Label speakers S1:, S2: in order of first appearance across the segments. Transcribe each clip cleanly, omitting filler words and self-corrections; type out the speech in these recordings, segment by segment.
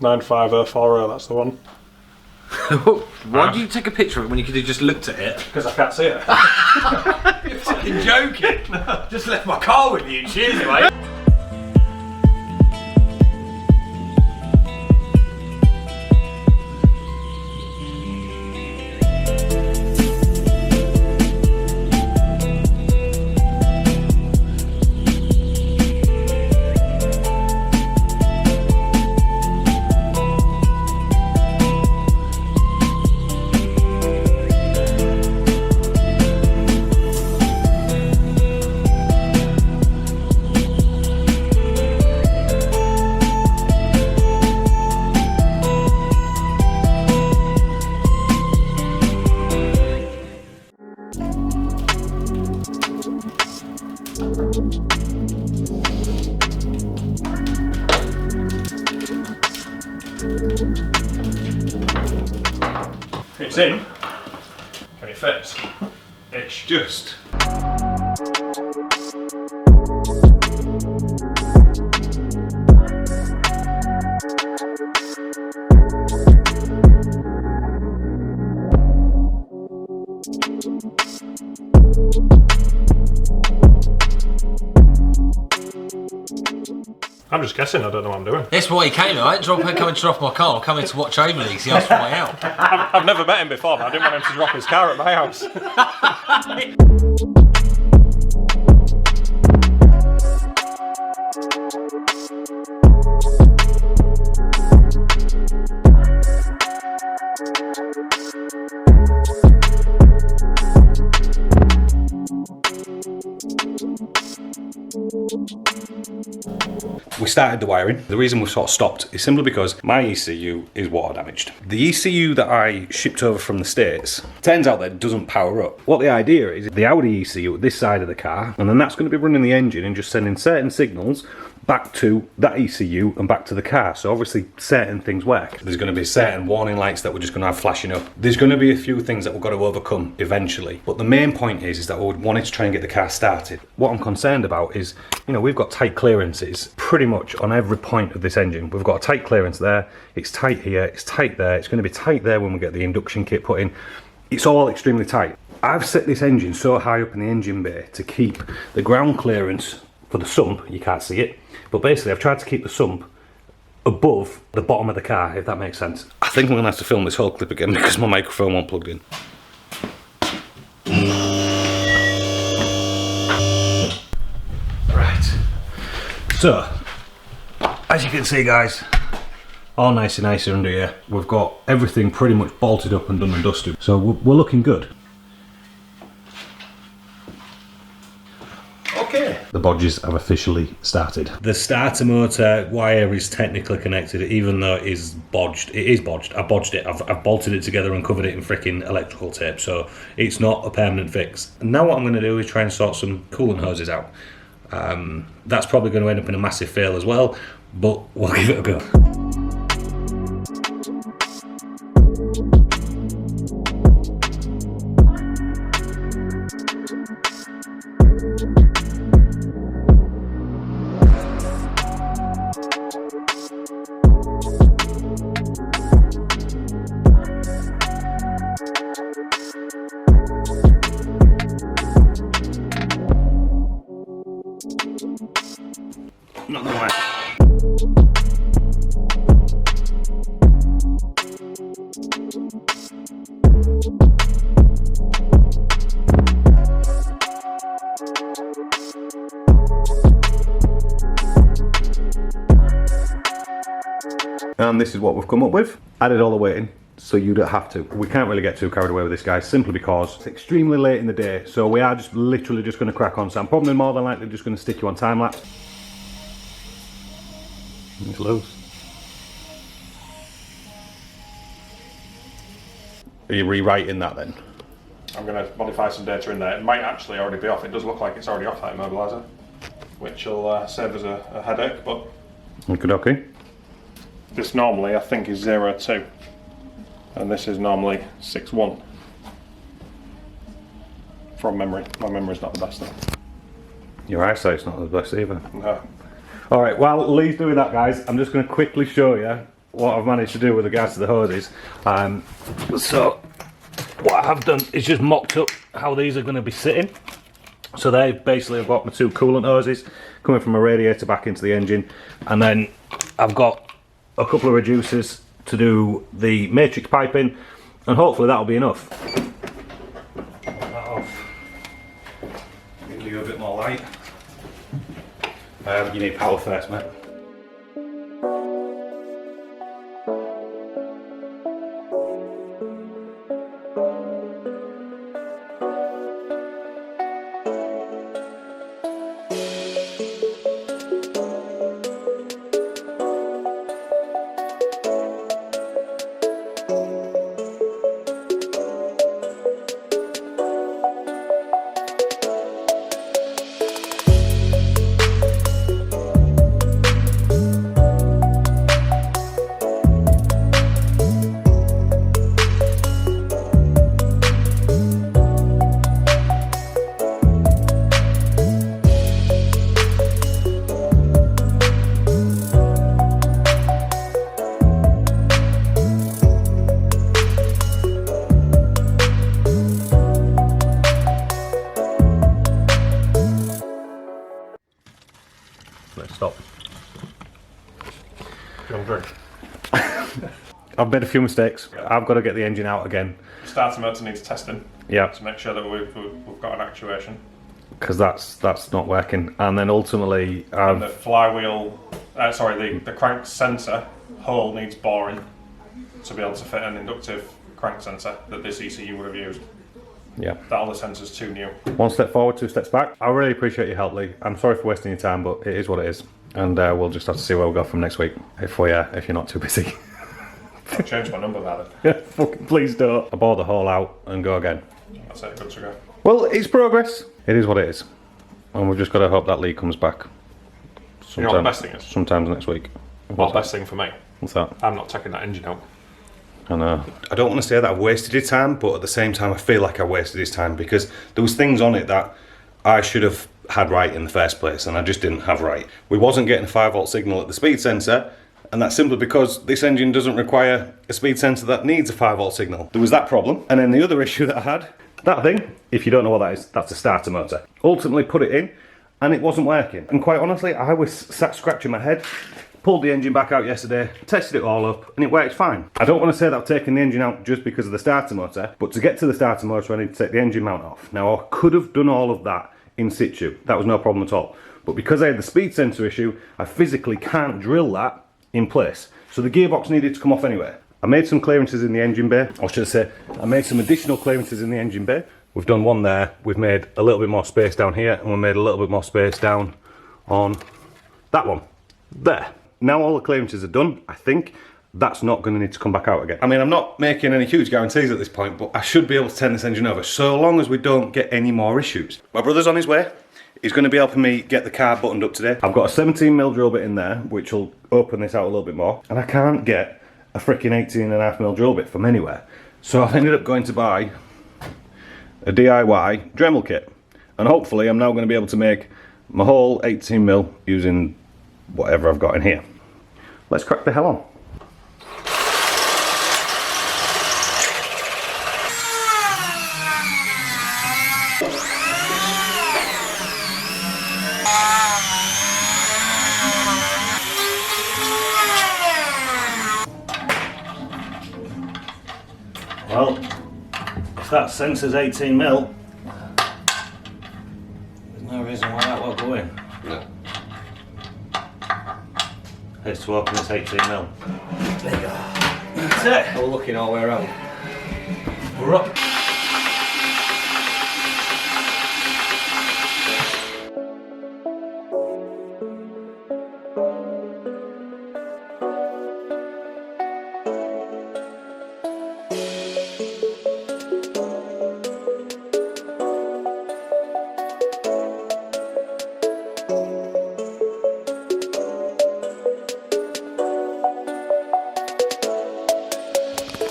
S1: 95040, that's the one.
S2: Why do you take a picture of it when you could have just looked at it?
S1: Because I can't see it.
S2: You're fucking joking. Just left my car with you. Cheers, mate.
S1: It's in, and it fits. It's just... I'm just guessing, I don't know what I'm doing.
S2: That's why he came, right? Coming to drop my car. I'm coming to watch Overleaks. He asked for my help.
S1: I've never met him before, but I didn't want him to drop his car at my house.
S3: We started the wiring. The reason we've sort of stopped is simply because my ECU is water damaged. The ECU that I shipped over from the States, turns out that it doesn't power up. What the idea is, the Audi ECU at this side of the car, and then that's going to be running the engine and just sending certain signals back to that ECU and back to the car. So obviously certain things work. There's going to be certain warning lights that we're just going to have flashing up. There's going to be a few things that we've got to overcome eventually. But the main point is that we wanted to try and get the car started. What I'm concerned about is, you know, we've got tight clearances pretty much on every point of this engine. We've got a tight clearance there, it's tight here, it's tight there, it's going to be tight there when we get the induction kit put in. It's all extremely tight. I've set this engine so high up in the engine bay to keep the ground clearance for the sump, you can't see it, but basically I've tried to keep the sump above the bottom of the car, if that makes sense. I think I'm going to have to film this whole clip again because my microphone won't plug in. Right, so as you can see guys, all nice and nice under here. We've got everything pretty much bolted up and done and dusted, so we're looking good. Okay. The bodges have officially started. The starter motor wire is technically connected, even though it is bodged. It is bodged. I bodged it. I've bolted it together and covered it in freaking electrical tape, so it's not a permanent fix. And now what I'm going to do is try and sort some coolant hoses out. That's probably going to end up in a massive fail as well, but we'll give it a go. Not gonna lie. And this is what we've come up with. Added all the weight in, so you don't have to. We can't really get too carried away with this, guys, simply because it's extremely late in the day, so we are just literally just going to crack on. So I'm probably more than likely just going to stick you on time lapse. It's loose. Are you rewriting that then?
S1: I'm going to modify some data in there. It might actually already be off. It does look like it's already off that immobiliser, which will save us a headache, but...
S3: Okay.
S1: This normally, I think, is 02, and this is normally 61. From memory. My memory's not the best though.
S3: Your eyesight's not the best either.
S1: No.
S3: Alright, while Lee's doing that, guys, I'm just going to quickly show you what I've managed to do with regards to the hoses. So what I've done is just mocked up how these are going to be sitting. So they basically have got my 2 coolant hoses coming from a radiator back into the engine, and then I've got a couple of reducers to do the matrix piping, and hopefully that'll be enough. Put that off. Give you a bit more light. You need power first, mate. Let's stop.
S1: Don't drink.
S3: I've made a few mistakes. I've got to get the engine out again.
S1: Starter motor needs testing.
S3: Yeah.
S1: To make sure that we've got an actuation.
S3: Because that's not working. And then ultimately,
S1: And the flywheel, the crank sensor hole needs boring to be able to fit an inductive crank sensor that this ECU would have used.
S3: yeah.
S1: That other sensor's too new.
S3: 1 step forward, 2 steps back. I really appreciate your help, Lee. I'm sorry for wasting your time, but it is what it is. And we'll just have to see where we go from next week if you're not too busy.
S1: I'll change my number now then.
S3: Yeah, fucking please don't. I bore the hole out and go again.
S1: That's it, good to go.
S3: Well, it's progress. It is what it is. And we've just got to hope that leak comes back.
S1: You know what the best thing is?
S3: Sometimes next week.
S1: Well, best thing for me,
S3: What's that?
S1: I'm not taking that engine out.
S3: I know. I don't want to say that I've wasted his time, but at the same time I feel like I wasted his time because there was things on it that I should have had right in the first place and I just didn't have right. We wasn't getting a 5-volt signal at the speed sensor, and that's simply because this engine doesn't require a speed sensor that needs a 5-volt signal. There was that problem. And then the other issue that I had, that thing, if you don't know what that is, that's a starter motor. Ultimately put it in and it wasn't working. And quite honestly, I was sat scratching my head, pulled the engine back out yesterday, tested it all up, and it works fine. I don't want to say that I've taken the engine out just because of the starter motor, but to get to the starter motor I need to take the engine mount off. Now I could have done all of that in situ, that was no problem at all. But because I had the speed sensor issue, I physically can't drill that in place. So the gearbox needed to come off anyway. I made some clearances in the engine bay, or should I say, I made some additional clearances in the engine bay. We've done one there, we've made a little bit more space down here, and we made a little bit more space down on that one, there. Now all the clearances are done, I think that's not going to need to come back out again. I mean, I'm not making any huge guarantees at this point, but I should be able to turn this engine over so long as we don't get any more issues. My brother's on his way. He's going to be helping me get the car buttoned up today. I've got a 17mm drill bit in there, which will open this out a little bit more. And I can't get a freaking 18.5mm drill bit from anywhere. So I've ended up going to buy a DIY Dremel kit. And hopefully I'm now going to be able to make my whole 18mm using whatever I've got in here. Let's crack the hell on. Well, if that sensor's 18mm, there's no reason why that won't go in.
S2: No.
S3: It's to open this 18mm.
S2: There you go.
S3: That's it.
S2: We're looking all the way around.
S3: We're up.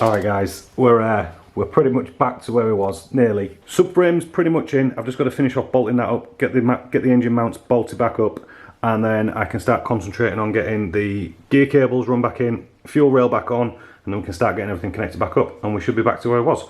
S3: Alright guys, we're pretty much back to where we was, nearly. Subframe's pretty much in. I've just got to finish off bolting that up, get the engine mounts bolted back up, and then I can start concentrating on getting the gear cables run back in, fuel rail back on, and then we can start getting everything connected back up, and we should be back to where it was.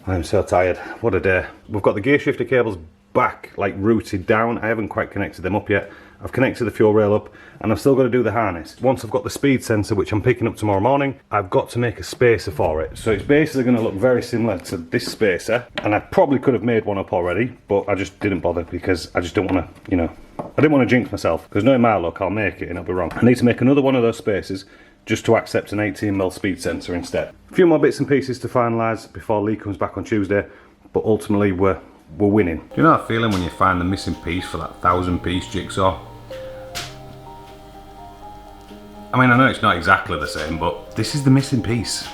S3: I'm so tired. What a day. We've got the gear shifter cables back, like routed down. I haven't quite connected them up yet. I've connected the fuel rail up, and I've still got to do the harness. Once I've got the speed sensor, which I'm picking up tomorrow morning, I've got to make a spacer for it. So it's basically going to look very similar to this spacer, and I probably could have made one up already, but I just didn't bother because I just don't want to, you know, I didn't want to jinx myself, because knowing my luck, I'll make it and it'll be wrong. I need to make another one of those spacers just to accept an 18mm speed sensor instead. A few more bits and pieces to finalise before Lee comes back on Tuesday, but ultimately we're winning. Do you know that feeling when you find the missing piece for that 1000-piece jigsaw? I mean, I know it's not exactly the same, but this is the missing piece.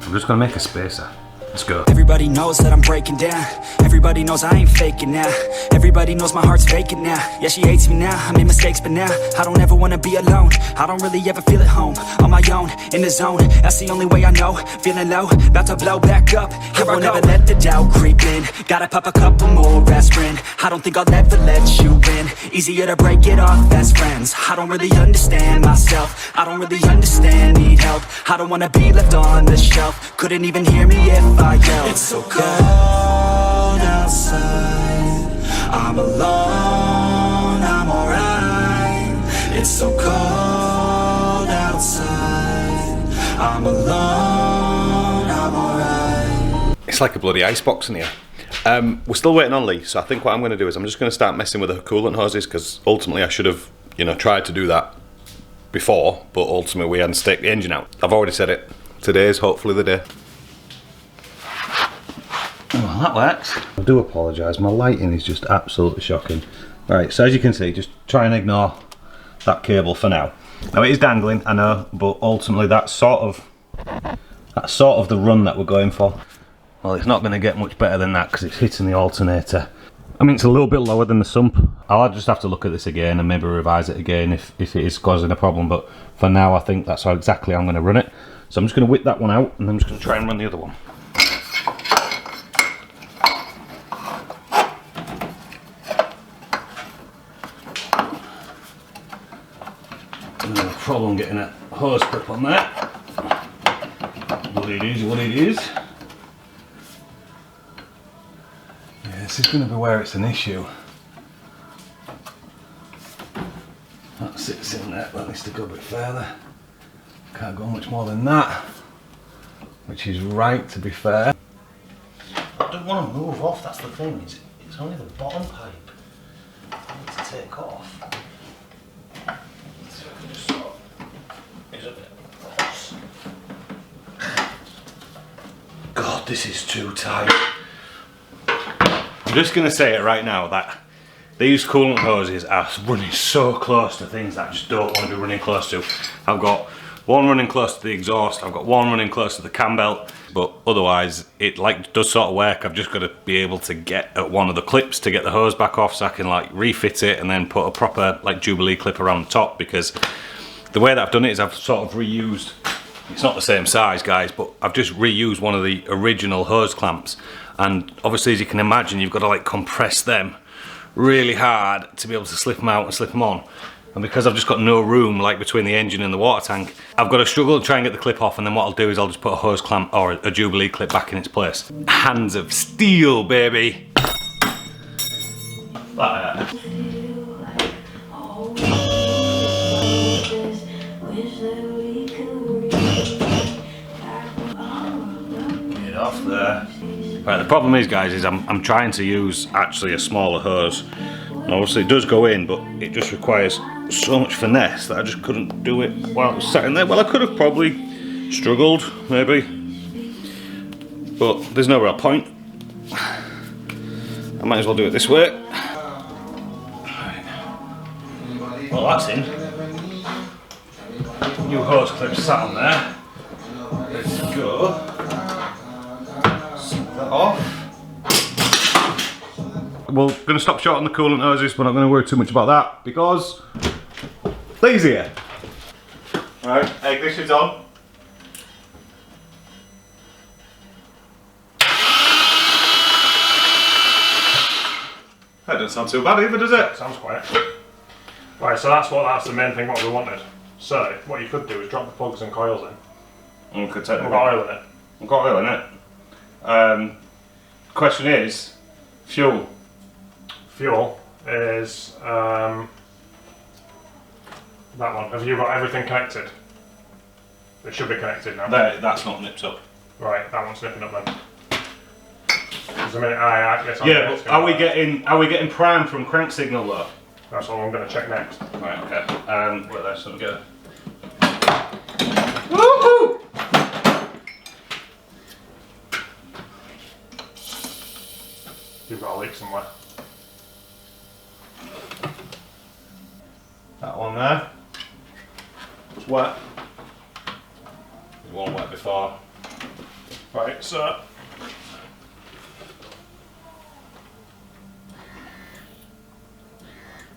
S3: I'm just gonna make a spacer. Let's go.
S4: Everybody knows that I'm breaking down. Everybody knows I ain't faking now. Everybody knows my heart's vacant now. Yeah, she hates me now. I made mistakes, but now I don't ever wanna be alone. I don't really ever feel at home. On my own, in the zone. That's the only way I know. Feeling low, about to blow back up. I won't ever let the doubt creep in. Gotta pop a couple more aspirin. I don't think I'll ever let you in. Easier to break it off best friends. I don't really understand myself. I don't really understand, need help. I don't wanna be left on the shelf. Couldn't even hear me if I yelled. It's so cold outside. I'm alone, I'm alright. It's so cold outside. I'm alone, I'm alright.
S3: It's like a bloody icebox in here. We're still waiting on Lee, so I think what I'm going to do is I'm just going to start messing with the coolant hoses, because ultimately I should have, you know, tried to do that before, but ultimately we hadn't staked the engine out. I've already said it. Today's hopefully the day. Well, that works. I do apologise, my lighting is just absolutely shocking. Right, so as you can see, just try and ignore that cable for now. Now it is dangling, I know, but ultimately that's sort of the run that we're going for. Well, it's not going to get much better than that because it's hitting the alternator. I mean, it's a little bit lower than the sump. I'll just have to look at this again and maybe revise it again if it is causing a problem, but for now I think that's how exactly I'm going to run it. So I'm just going to whip that one out and then I'm just going to try and run the other one. No problem getting a hose grip on that. But it is what it is. Yeah, this is going to be where it's an issue. That sits in there, that needs to go a bit further. Can't go much more than that, which is right, to be fair. I don't want to move off, that's the thing, it's only the bottom pipe I need to take off. God, this is too tight. I'm just going to say it right now that these coolant hoses are running so close to things that I just don't want to be running close to. I've got one running close to the exhaust, I've got one running close to the cam belt, but otherwise it like does sort of work. I've just got to be able to get at one of the clips to get the hose back off so I can like refit it and then put a proper like Jubilee clip around the top, because the way that I've done it is I've sort of reused, it's not the same size guys, but I've just reused one of the original hose clamps, and obviously as you can imagine you've got to like compress them really hard to be able to slip them out and slip them on. And because I've just got no room like between the engine and the water tank, I've got to struggle to try and get the clip off, and then what I'll do is I'll just put a hose clamp or a Jubilee clip back in its place. Hands of steel, baby. Like that. Get off there. Right, the problem is guys, is I'm trying to use actually a smaller hose. And obviously it does go in, but it just requires so much finesse that I just couldn't do it while I was sat in there. Well, I could have probably struggled, maybe. but there's no real point. I might as well do it this way. Well, that's in. New hose clip sat on there. Let's go. Set that off. We're going to stop short on the coolant hoses. We're not going to worry too much about that because lazy here. Right, ignition's on. That doesn't sound too bad either, does it?
S1: Sounds quiet. Right, so that's the main thing what we wanted. So what you could do is drop the plugs and coils in.
S3: We could take
S1: We've got oil in it.
S3: We've got oil in it. Question is, fuel.
S1: Fuel is that one. Have you got everything connected? It should be connected now.
S3: That's not nipped up.
S1: Right, that one's nipping up then. There's a minute. I guess.
S3: Yeah, but are we getting prime from crank signal though?
S1: That's what I'm going to check next.
S3: Right, okay. Wait there, so we go. Woohoo!
S1: You've got a leak somewhere.
S3: That one there. It's wet. It wasn't wet before.
S1: Right, so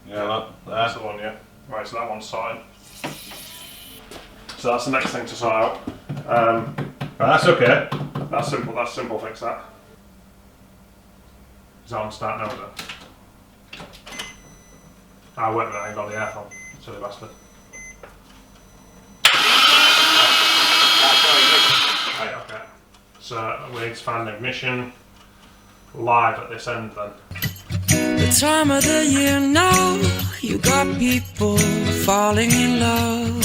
S3: Yeah,
S1: that's the one, yeah. Right, so that one's sorted. So that's the next thing to sort out.
S3: that's okay.
S1: That's simple, fix that. Is that on start now, is it? I went with that and got the air from. Silly bastard. Right, okay. So we need to find the ignition live at this end then.
S5: The time of the year now, you got people falling in love.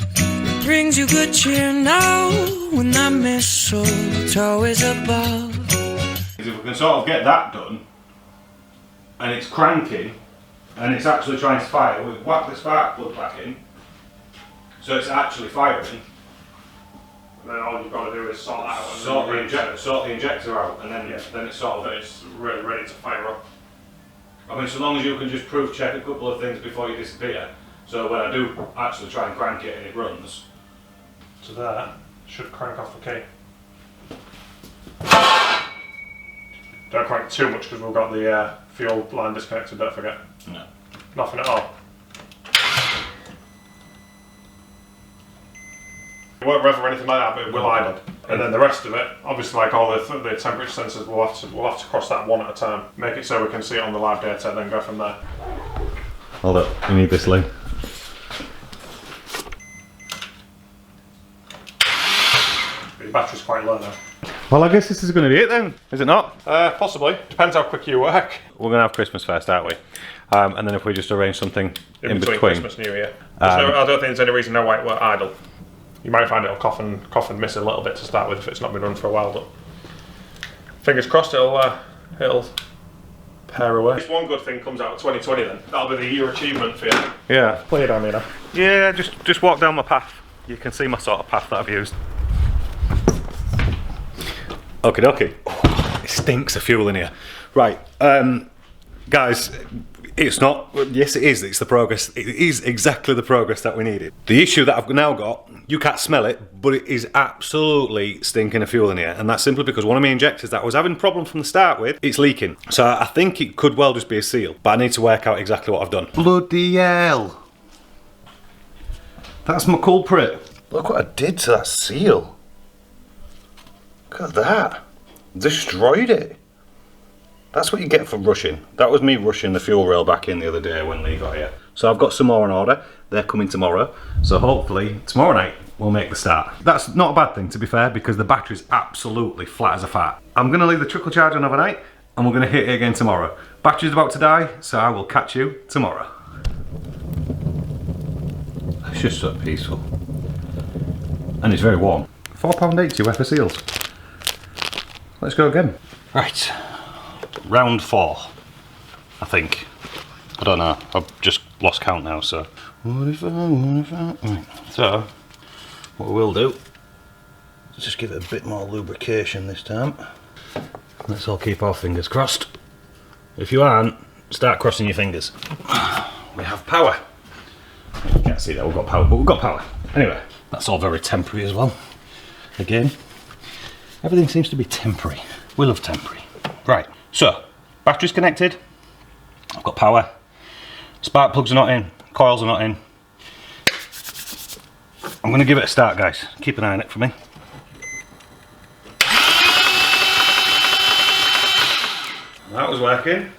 S5: It brings you good cheer now when that mistletoe is above.
S3: If we can sort of get that done, and it's cranking, and it's actually trying to fire, we whack the spark plug back in, so it's actually firing.
S1: Then all you've got to do is sort that out. And
S3: Sort the injector out, and then then it's sort of
S1: it's really ready to fire up.
S3: I mean, so long as you can just proof check a couple of things before you disappear. So when I do actually try and crank it and it runs.
S1: So there, should crank off the key. Don't crank too much because we've got the fuel line disconnected, don't forget.
S3: No.
S1: Nothing at all. It won't rev or anything like that, but it will idle. And then the rest of it, obviously, like all the temperature sensors, we'll have to cross that one at a time. Make it so we can see it on the live data, then go from there.
S3: Hold up, you need this link.
S1: But your battery's quite low now.
S3: Well, I guess this is going to be it then, is it not?
S1: Possibly. Depends how quick you work.
S3: We're going to have Christmas first, aren't we? And then if we just arrange something in between.
S1: Christmas and New Year. I don't think there's any reason no why it won't idle. You might find it'll cough and miss a little bit to start with if it's not been run for a while, but fingers crossed it'll pair away. If one good thing comes out of 2020 then, that'll be the year achievement for you.
S3: Yeah.
S1: Play it down here now.
S3: Yeah, just walk down my path. You can see my sort of path that I've used. Okie dokie. Oh, it stinks of fuel in here. Right, guys, it's not, yes it is, it's the progress, it is exactly the progress that we needed. The issue that I've now got, you can't smell it, but it is absolutely stinking of fuel in here, and that's simply because one of my injectors that I was having problems from the start with, it's leaking. So I think it could well just be a seal, but I need to work out exactly what I've done. Bloody hell. That's my culprit. Look what I did to that seal. Look at that. Destroyed it. That's what you get for rushing. That was me rushing the fuel rail back in the other day when Lee got here. So I've got some more on order. They're coming tomorrow. So hopefully tomorrow night we'll make the start. That's not a bad thing, to be fair, because the battery's absolutely flat as a fart. I'm going to leave the trickle charge on overnight and we're going to hit it again tomorrow. Battery's about to die, so I will catch you tomorrow. It's just so peaceful. And it's very warm. £4.80 worth of seals. Let's go again. Right. Round 4, I think. I don't know, I've just lost count now, so. Right. So, what we'll do Let's just give it a bit more lubrication this time. Let's all keep our fingers crossed. If you aren't, start crossing your fingers. We have power. You can't see that we've got power, but we've got power. Anyway, that's all very temporary as well. Again, everything seems to be temporary. We love temporary. Right, so battery's connected. I've got power. Spark plugs are not in. Coils are not in. I'm going to give it a start, guys. Keep an eye on it for me. That was working.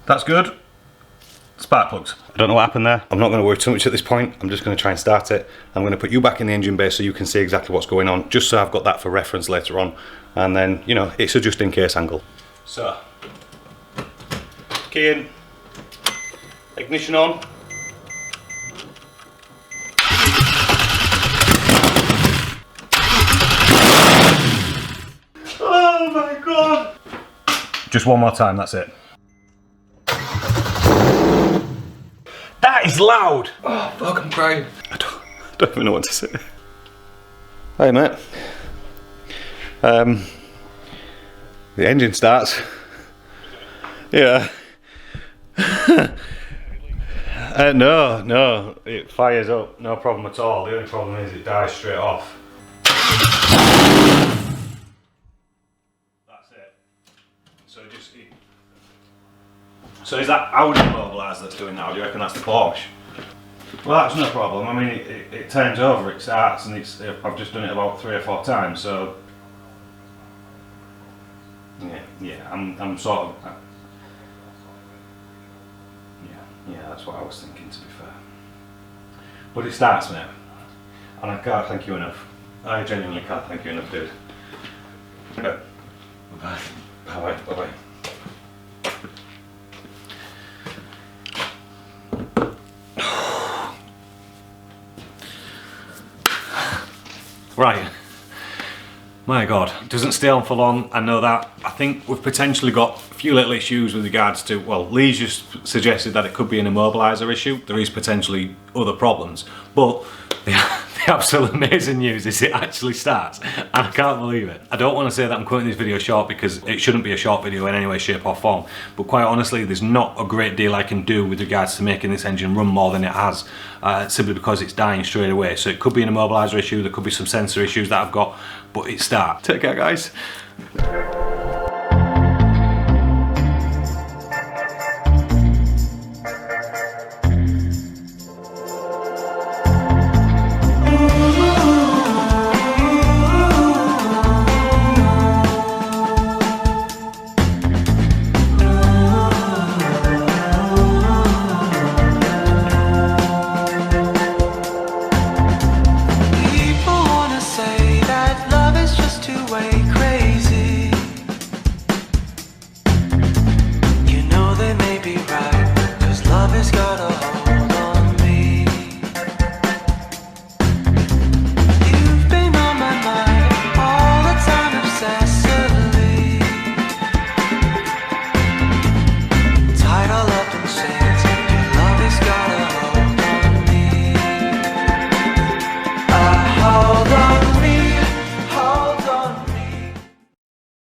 S3: That's good. Spark plugs. I don't know what happened there. I'm not going to worry too much at this point. I'm just going to try and start it. I'm going to put you back in the engine bay so you can see exactly what's going on, just so I've got that for reference later on. And then, you know, it's a just in case angle. So, key in, ignition on. Oh my god! Just one more time, that's it. That is loud!
S2: Oh, fuck, I'm crying.
S3: I don't even know what to say. Hey mate. The engine starts. Yeah. No, it fires up, no problem at all. The only problem is it dies straight off. That's it. So is that Audi immobiliser that's doing that, or do you reckon that's the Porsche? Well, that's no problem. I mean, it turns over, it starts, and I've just done it about 3 or 4 times, so yeah, I'm sort of yeah, that's what I was thinking, to be fair. But it starts, mate, and I can't thank you enough. I genuinely can't thank you enough, dude. Okay. Bye bye. Bye bye. Right, my god, it doesn't stay on for long, I know that. I think we've potentially got a few little issues with regards to, well, Lee's just suggested that it could be an immobiliser issue. There is potentially other problems, but the absolute amazing news is it actually starts, and I can't believe it. I don't want to say that I'm cutting this video short, because it shouldn't be a short video in any way, shape or form, but quite honestly, there's not a great deal I can do with regards to making this engine run more than it has, simply because it's dying straight away. So it could be an immobiliser issue, there could be some sensor issues that I've got, but it starts. Take care, guys.